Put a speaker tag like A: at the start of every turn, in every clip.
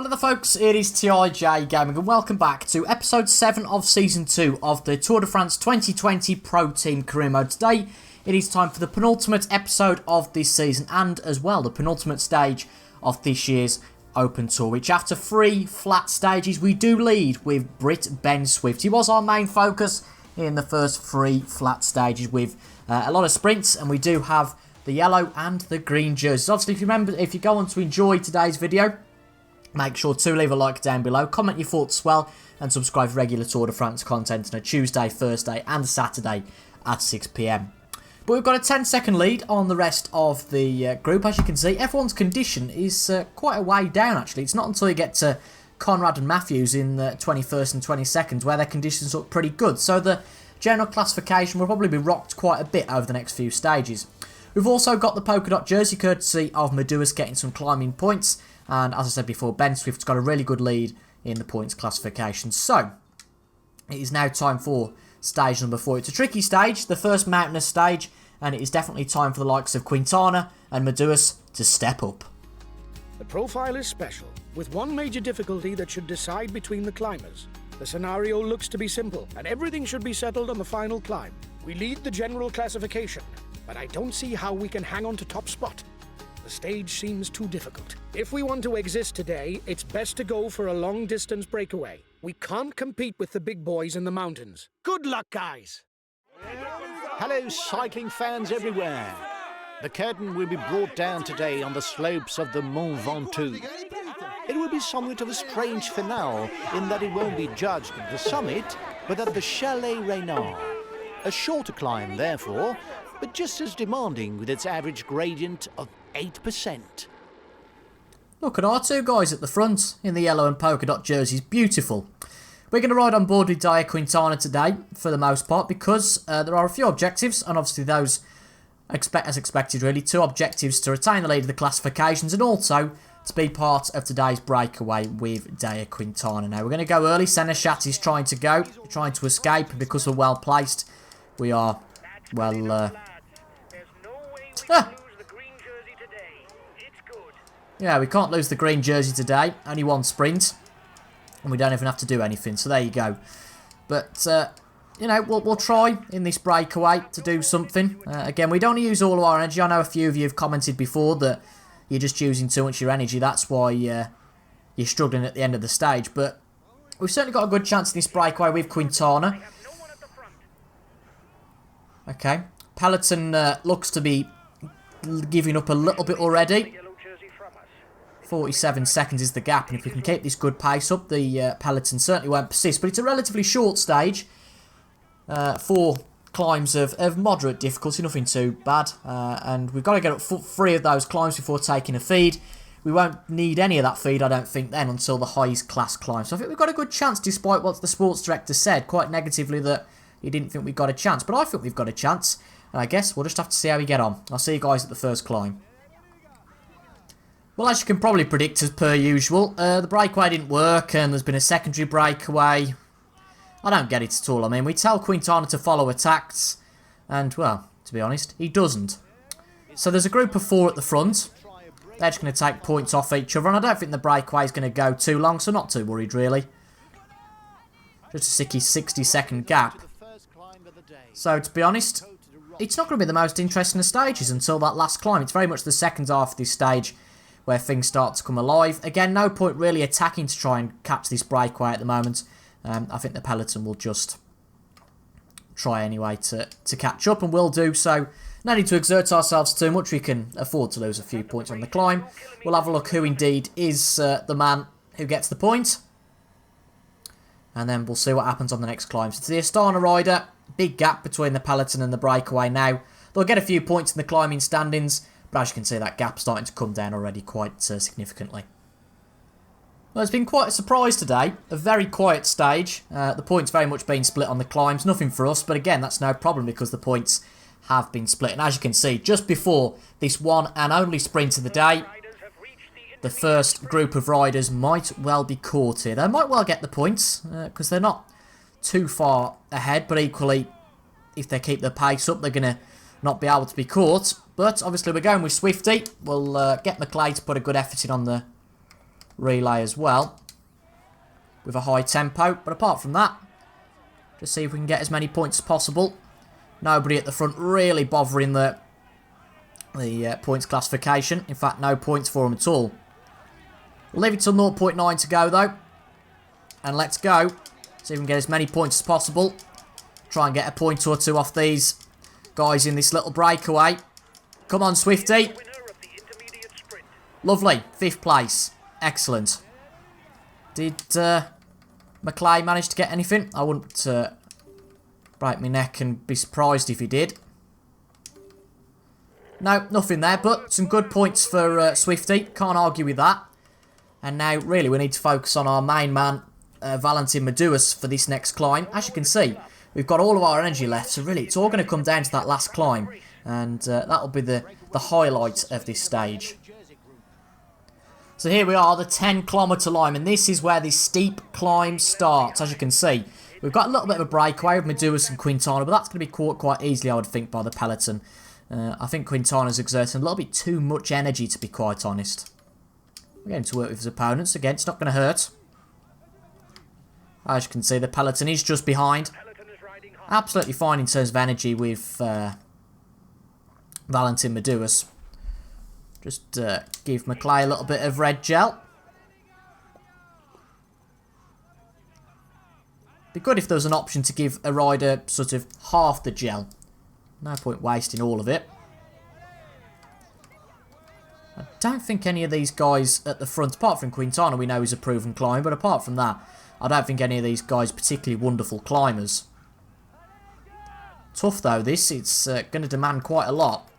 A: Hello there folks, it is TIJ Gaming and welcome back to episode 7 of season 2 of the Tour de France 2020 Pro Team Career Mode. Today it is time for the penultimate episode of this season and as well the penultimate stage of this year's Open Tour, which after 3 flat stages we do lead with Brit Ben Swift. He was our main focus in the first 3 flat stages with a lot of sprints, and we do have the yellow and the green jerseys. Obviously if you go on to enjoy today's video, make sure to leave a like down below, comment your thoughts as well, and subscribe for regular Tour de France content on a Tuesday, Thursday and Saturday at 6 PM. But we've got a 10-second lead on the rest of the group. As you can see, everyone's condition is quite a way down actually. It's not until you get to Conrad and Matthews in the 21st and 22nd where their conditions look pretty good. So the general classification will probably be rocked quite a bit over the next few stages. We've also got the polka dot jersey courtesy of Meduas getting some climbing points. And as I said before, Ben Swift's got a really good lead in the points classification. So, it is now time for stage number 4. It's a tricky stage, the first mountainous stage, and it is definitely time for the likes of Quintana and Meduas to step up.
B: The profile is special, with one major difficulty that should decide between the climbers. The scenario looks to be simple, and everything should be settled on the final climb. We lead the general classification, but I don't see how we can hang on to top spot. The stage seems too difficult. If we want to exist today, it's best to go for a long-distance breakaway. We can't compete with the big boys in the mountains. Good luck, guys!
C: Hello, cycling fans everywhere. The curtain will be brought down today on the slopes of the Mont Ventoux. It will be somewhat of a strange finale in that it won't be judged at the summit, but at the Chalet Reynard. A shorter climb, therefore, but just as demanding with its average gradient of 8%.
A: Look at our two guys at the front in the yellow and polka dot jerseys. Beautiful. We're going to ride on board with Dia Quintana today for the most part because there are a few objectives, and obviously those as expected really. 2 objectives: to retain the lead of the classifications and also to be part of today's breakaway with Dia Quintana. Now we're going to go early. Seneshat is trying to escape, and because we're well placed we are well yeah, we can't lose the green jersey today. Only 1 sprint. And we don't even have to do anything. So there you go. But, you know, we'll try in this breakaway to do something. Again, we don't want to use all of our energy. I know a few of you have commented before that you're just using too much of your energy. That's why you're struggling at the end of the stage. But we've certainly got a good chance in this breakaway with Quintana. Okay. Peloton looks to be giving up a little bit already. 47 seconds is the gap, and if we can keep this good pace up, the peloton certainly won't persist. But it's a relatively short stage. 4 climbs of moderate difficulty, nothing too bad. And we've got to get up 3 of those climbs before taking a feed. We won't need any of that feed, I don't think, then until the highest class climb. So I think we've got a good chance, despite what the sports director said quite negatively, that he didn't think we've got a chance. But I think we've got a chance. And I guess we'll just have to see how we get on. I'll see you guys at the first climb. Well, as you can probably predict, as per usual, the breakaway didn't work and there's been a secondary breakaway. I don't get it at all. I mean, we tell Quintana to follow attacks and, well, to be honest, he doesn't. So there's a group of 4 at the front. They're just going to take points off each other, and I don't think the breakaway is going to go too long, so not too worried, really. Just a 60-second gap. So, to be honest, it's not going to be the most interesting of stages until that last climb. It's very much the second half of this stage where things start to come alive. Again, no point really attacking to try and catch this breakaway at the moment. I think the peloton will just try anyway to catch up, and will do so. No need to exert ourselves too much. We can afford to lose a few points on the climb. We'll have a look who indeed is the man who gets the point. And then we'll see what happens on the next climb. So it's the Astana rider. Big gap between the peloton and the breakaway now. They'll get a few points in the climbing standings, but as you can see, that gap's starting to come down already quite significantly. Well, it's been quite a surprise today. A very quiet stage. The points very much been split on the climbs. Nothing for us, but again, that's no problem because the points have been split. And as you can see, just before this one and only sprint of the day, the first group of riders might well be caught here. They might well get the points because they're not too far ahead, but equally, if they keep their pace up, they're going to not be able to be caught. But obviously we're going with Swifty. We'll get McLeod to put a good effort in on the relay as well, with a high tempo. But apart from that, just see if we can get as many points as possible. Nobody at the front really bothering the points classification. In fact, no points for them at all. We'll leave it till 0.9 to go though. And let's go. See if we can get as many points as possible. Try and get a point or two off these guys in this little breakaway. Come on, Swifty. Lovely. 5th place. Excellent. Did McClay manage to get anything? I wouldn't break my neck and be surprised if he did. No, nothing there, but some good points for Swifty. Can't argue with that. And now, really, we need to focus on our main man, Valentin Meduas, for this next climb. As you can see, we've got all of our energy left, so really, it's all going to come down to that last climb. And that'll be the highlight of this stage. So here we are, the 10-kilometre line, and this is where this steep climb starts, as you can see. We've got a little bit of a breakaway with Meduas and Quintana, but that's going to be caught quite easily, I would think, by the peloton. I think Quintana's exerting a little bit too much energy, to be quite honest. We're going to work with his opponents. Again, it's not going to hurt. As you can see, the peloton is just behind. Absolutely fine in terms of energy with Valentin Meduas. Just give McClay a little bit of red gel. Be good if there was an option to give a rider sort of half the gel. No point wasting all of it. I don't think any of these guys at the front, apart from Quintana, we know he's a proven climber, but apart from that, I don't think any of these guys are particularly wonderful climbers. Tough though this, it's going to demand quite a lot.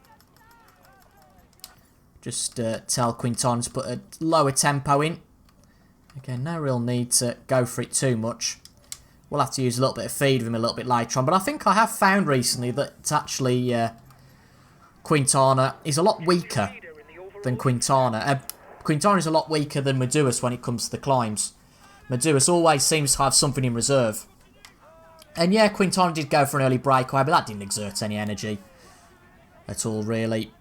A: Just tell Quintana to put a lower tempo in. Again, no real need to go for it too much. We'll have to use a little bit of feed with him a little bit later on. But I think I have found recently that actually Quintana is a lot weaker than Quintana. Quintana is a lot weaker than Meduas when it comes to the climbs. Meduas always seems to have something in reserve. And yeah, Quintana did go for an early breakaway, but that didn't exert any energy at all, really.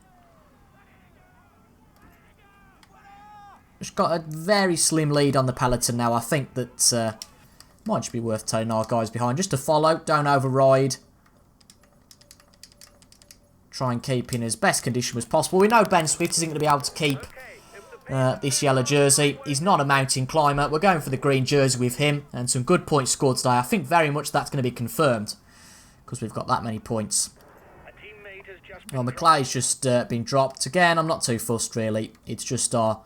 A: Just got a very slim lead on the peloton now. I think that might just be worth telling our guys behind just to follow, don't override. Try and keep in as best condition as possible. We know Ben Swift isn't going to be able to keep this yellow jersey. He's not a mountain climber. We're going for the green jersey with him and some good points scored today. I think very much that's going to be confirmed because we've got that many points. Well, McClay's just been dropped. Again, I'm not too fussed really. It's just our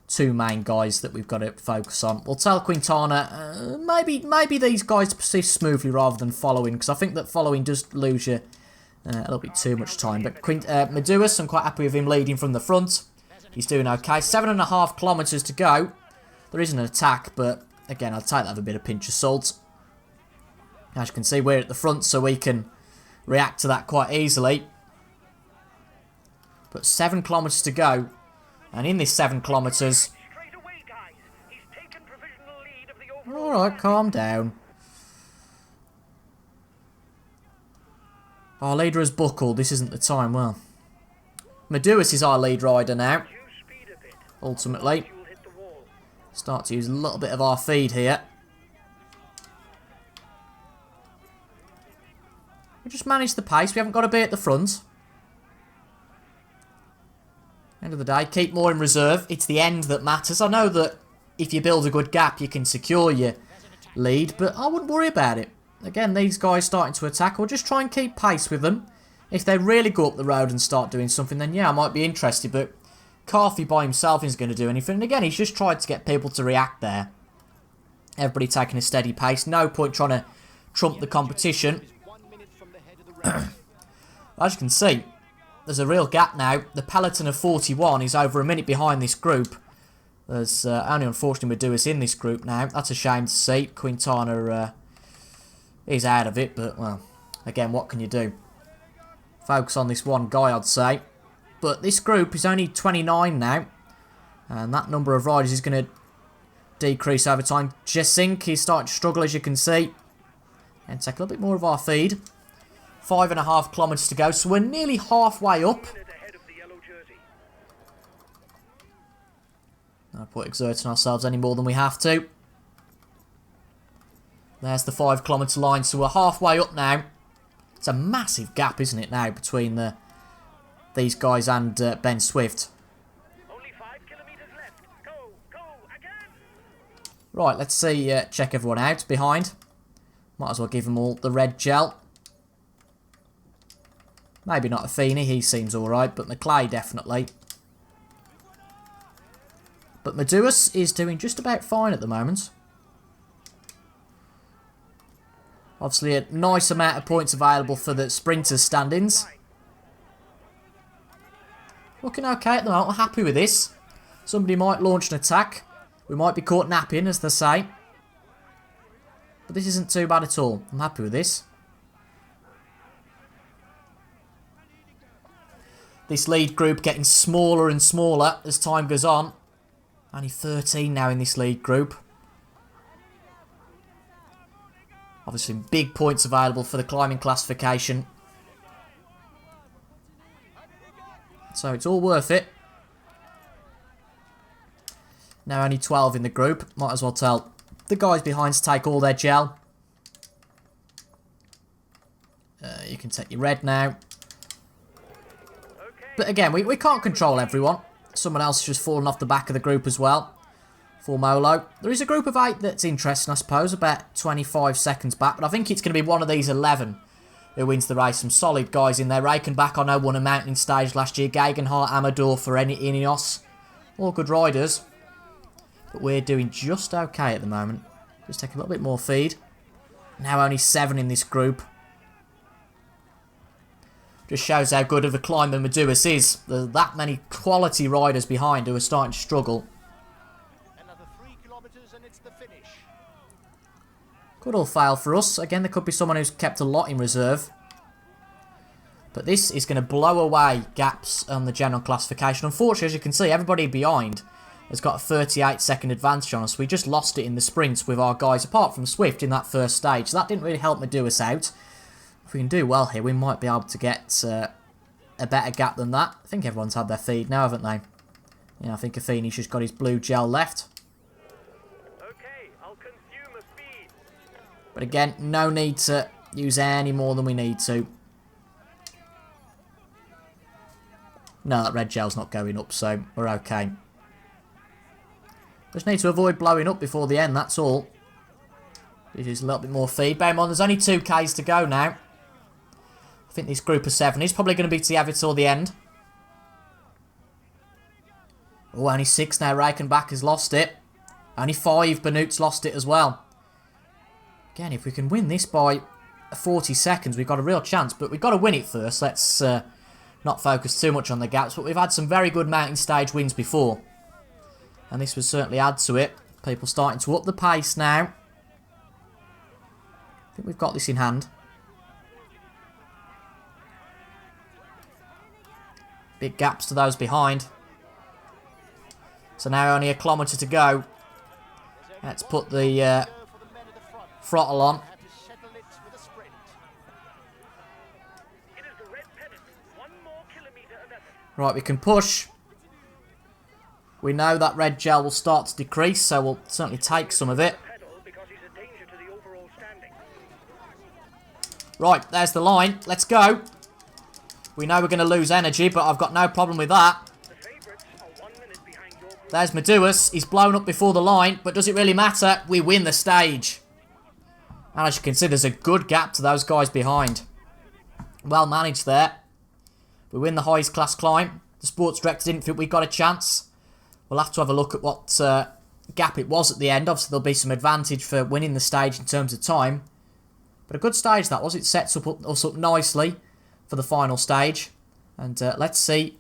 A: two main guys that we've got to focus on. We'll tell Quintana, maybe these guys persist smoothly rather than following, because I think that following does lose you a little bit too much time. But Meduas, I'm quite happy with him leading from the front. He's doing okay. 7.5 kilometres to go. There isn't an attack, but again, I'll take that with a bit of pinch of salt. As you can see, we're at the front, so we can react to that quite easily. But 7 kilometres to go. And in this 7 kilometres... Alright, calm down. Our leader has buckled. This isn't the time. Well, Meduas is our lead rider now. Ultimately. Start to use a little bit of our feed here. We just managed the pace. We haven't got to be at the front. End of the day, keep more in reserve. It's the end that matters. I know that if you build a good gap, you can secure your lead, but I wouldn't worry about it. Again, these guys starting to attack, or just try and keep pace with them. If they really go up the road and start doing something, then yeah, I might be interested, but Carthy by himself isn't going to do anything. And again, he's just tried to get people to react there. Everybody taking a steady pace. No point trying to trump the competition. As you can see, there's a real gap now. The peloton of 41 is over a minute behind this group. There's only unfortunately Meduas in this group now. That's a shame to see. Quintana is out of it, but well, again, what can you do? Focus on this one guy, I'd say. But this group is only 29 now, and that number of riders is going to decrease over time. Jesink is starting to struggle, as you can see. And take a little bit more of our feed. 5.5 kilometres to go, so we're nearly halfway up. No point exerting ourselves any more than we have to. There's the 5 kilometre line, so we're halfway up now. It's a massive gap, isn't it, now, between these guys and Ben Swift.
B: Only 5 kilometers left. Go again.
A: Right, let's see, check everyone out behind. Might as well give them all the red gel. Maybe not Affini, he seems alright, but McClay definitely. But Meduas is doing just about fine at the moment. Obviously a nice amount of points available for the sprinters standings. Looking okay at the moment, we're happy with this. Somebody might launch an attack. We might be caught napping, as they say. But this isn't too bad at all. I'm happy with this. This lead group getting smaller and smaller as time goes on. Only 13 now in this lead group. Obviously big points available for the climbing classification. So it's all worth it. Now only 12 in the group. Might as well tell the guys behind to take all their gel. You can take your red now. But again, we can't control everyone. Someone else has just fallen off the back of the group as well. For Molo. There is a group of 8 that's interesting, I suppose. About 25 seconds back. But I think it's going to be one of these 11 who wins the race. Some solid guys in there. Rakenbach, I know, won a mountain stage last year. Gegenhardt, Amador for Ineos. All good riders. But we're doing just okay at the moment. Just take a little bit more feed. Now only 7 in this group. Just shows how good of a climber Meduas is. There's that many quality riders behind who are starting to struggle.
C: Another 3 kilometers and it's the finish.
A: Could all fail for us. Again, there could be someone who's kept a lot in reserve. But this is going to blow away gaps on the general classification. Unfortunately, as you can see, everybody behind has got a 38-second advantage on us. We just lost it in the sprints with our guys, apart from Swift in that first stage. So that didn't really help Meduas out. If we can do well here, we might be able to get a better gap than that. I think everyone's had their feed now, haven't they? Yeah, I think Affini's just got his blue gel left.
B: Okay, I'll consume a speed.
A: But again, no need to use any more than we need to. No, that red gel's not going up, so we're okay. Just need to avoid blowing up before the end, that's all. It is a little bit more feed. Bear in mind, there's only 2Ks to go now. I think this group of 7 is probably going to be together till the end. Oh, only 6 now. Rakenbach has lost it. Only 5. Benut's lost it as well. Again, if we can win this by 40 seconds, we've got a real chance. But we've got to win it first. Let's not focus too much on the gaps. But we've had some very good mountain stage wins before. And this would certainly add to it. People starting to up the pace now. I think we've got this in hand. Big gaps to those behind. So now only a kilometre to go. Let's put the throttle on. Right, we can push. We know that red gel will start to decrease, so we'll certainly take some of it. Right, there's the line. Let's go. We know we're going to lose energy, but I've got no problem with that. There's Meduas. He's blown up before the line, but does it really matter? We win the stage. And as you can see, there's a good gap to those guys behind. Well managed there. We win the highest class climb. The sports director didn't think we got a chance. We'll have to have a look at what gap it was at the end. Obviously, there'll be some advantage for winning the stage in terms of time. But a good stage that was. It sets us up nicely for the final stage. And let's see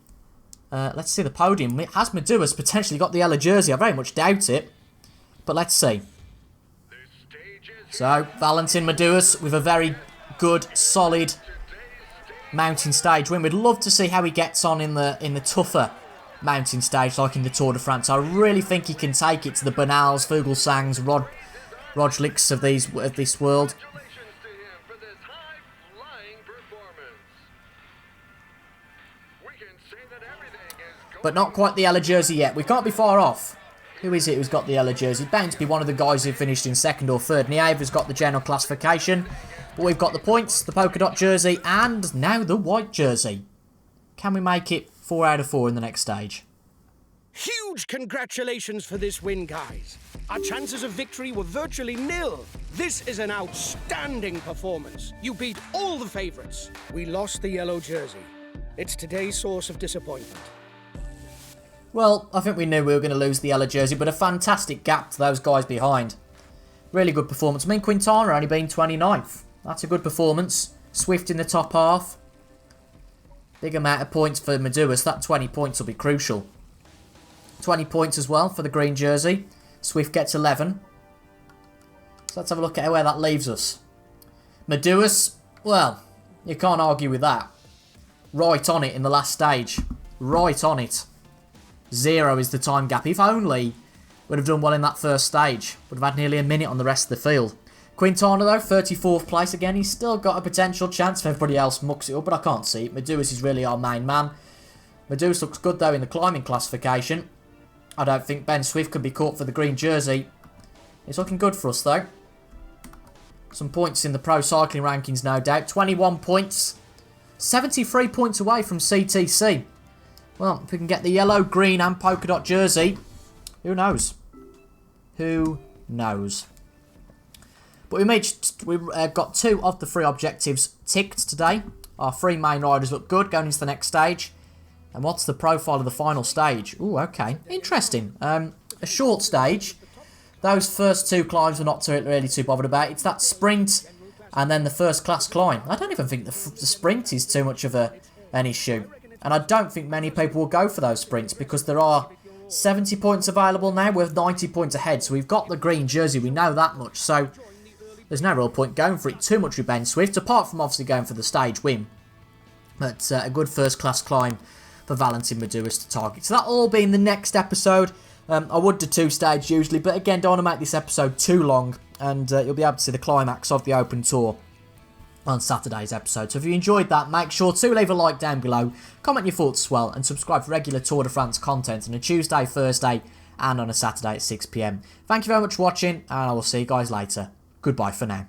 A: the podium. Has Meduas potentially got the yellow jersey? I very much doubt it. But let's see. So, Valentin Meduas with a very good, solid mountain stage win. We'd love to see how he gets on in the tougher mountain stage, like in the Tour de France. I really think he can take it to the Bernals, Fuglsangs, Rodlicks of this world. But not quite the yellow jersey yet. We can't be far off. Who is it who's got the yellow jersey? Bound to be one of the guys who finished in second or third. Nieva's got the general classification. But we've got the points, the polka dot jersey, and now the white jersey. Can we make it 4 out of 4 in the next stage?
B: Huge congratulations for this win, guys. Our chances of victory were virtually nil. This is an outstanding performance. You beat all the favourites. We lost the yellow jersey. It's today's source of disappointment.
A: Well, I think we knew we were going to lose the yellow jersey, but a fantastic gap to those guys behind. Really good performance. I mean, Quintana only being 29th. That's a good performance. Swift in the top half. Big amount of points for Medeiros. That 20 points will be crucial. 20 points as well for the green jersey. Swift gets 11. So let's have a look at where that leaves us. Medeiros, well, you can't argue with that. Right on it in the last stage. Right on it. 0 is the time gap. If only would have done well in that first stage. Would have had nearly a minute on the rest of the field. Quintana though, 34th place again. He's still got a potential chance if everybody else mucks it up, but I can't see it. Medeiros is really our main man. Medeiros looks good though in the climbing classification. I don't think Ben Swift can be caught for the green jersey. It's looking good for us though. Some points in the pro cycling rankings no doubt. 21 points. 73 points away from CTC. Well, if we can get the yellow, green and polka dot jersey, who knows? Who knows? But we've got 2 of the 3 objectives ticked today. Our 3 main riders look good going into the next stage. And what's the profile of the final stage? Ooh, okay. Interesting. A short stage. Those first 2 climbs we're not really too bothered about. It's that sprint and then the first class climb. I don't even think the sprint is too much of an issue. And I don't think many people will go for those sprints because there are 70 points available now. We're 90 points ahead. So we've got the green jersey. We know that much. So there's no real point going for it too much with Ben Swift, apart from obviously going for the stage win. But a good first class climb for Valentin Medeiros to target. So that'll all be in the next episode. I would do 2 stages usually, but again, don't want to make this episode too long. And you'll be able to see the climax of the Open Tour on Saturday's episode. So if you enjoyed that, make sure to leave a like down below, comment your thoughts as well, and subscribe for regular Tour de France content on a Tuesday, Thursday, and on a Saturday at 6 PM. Thank you very much for watching, and I will see you guys later. Goodbye for now.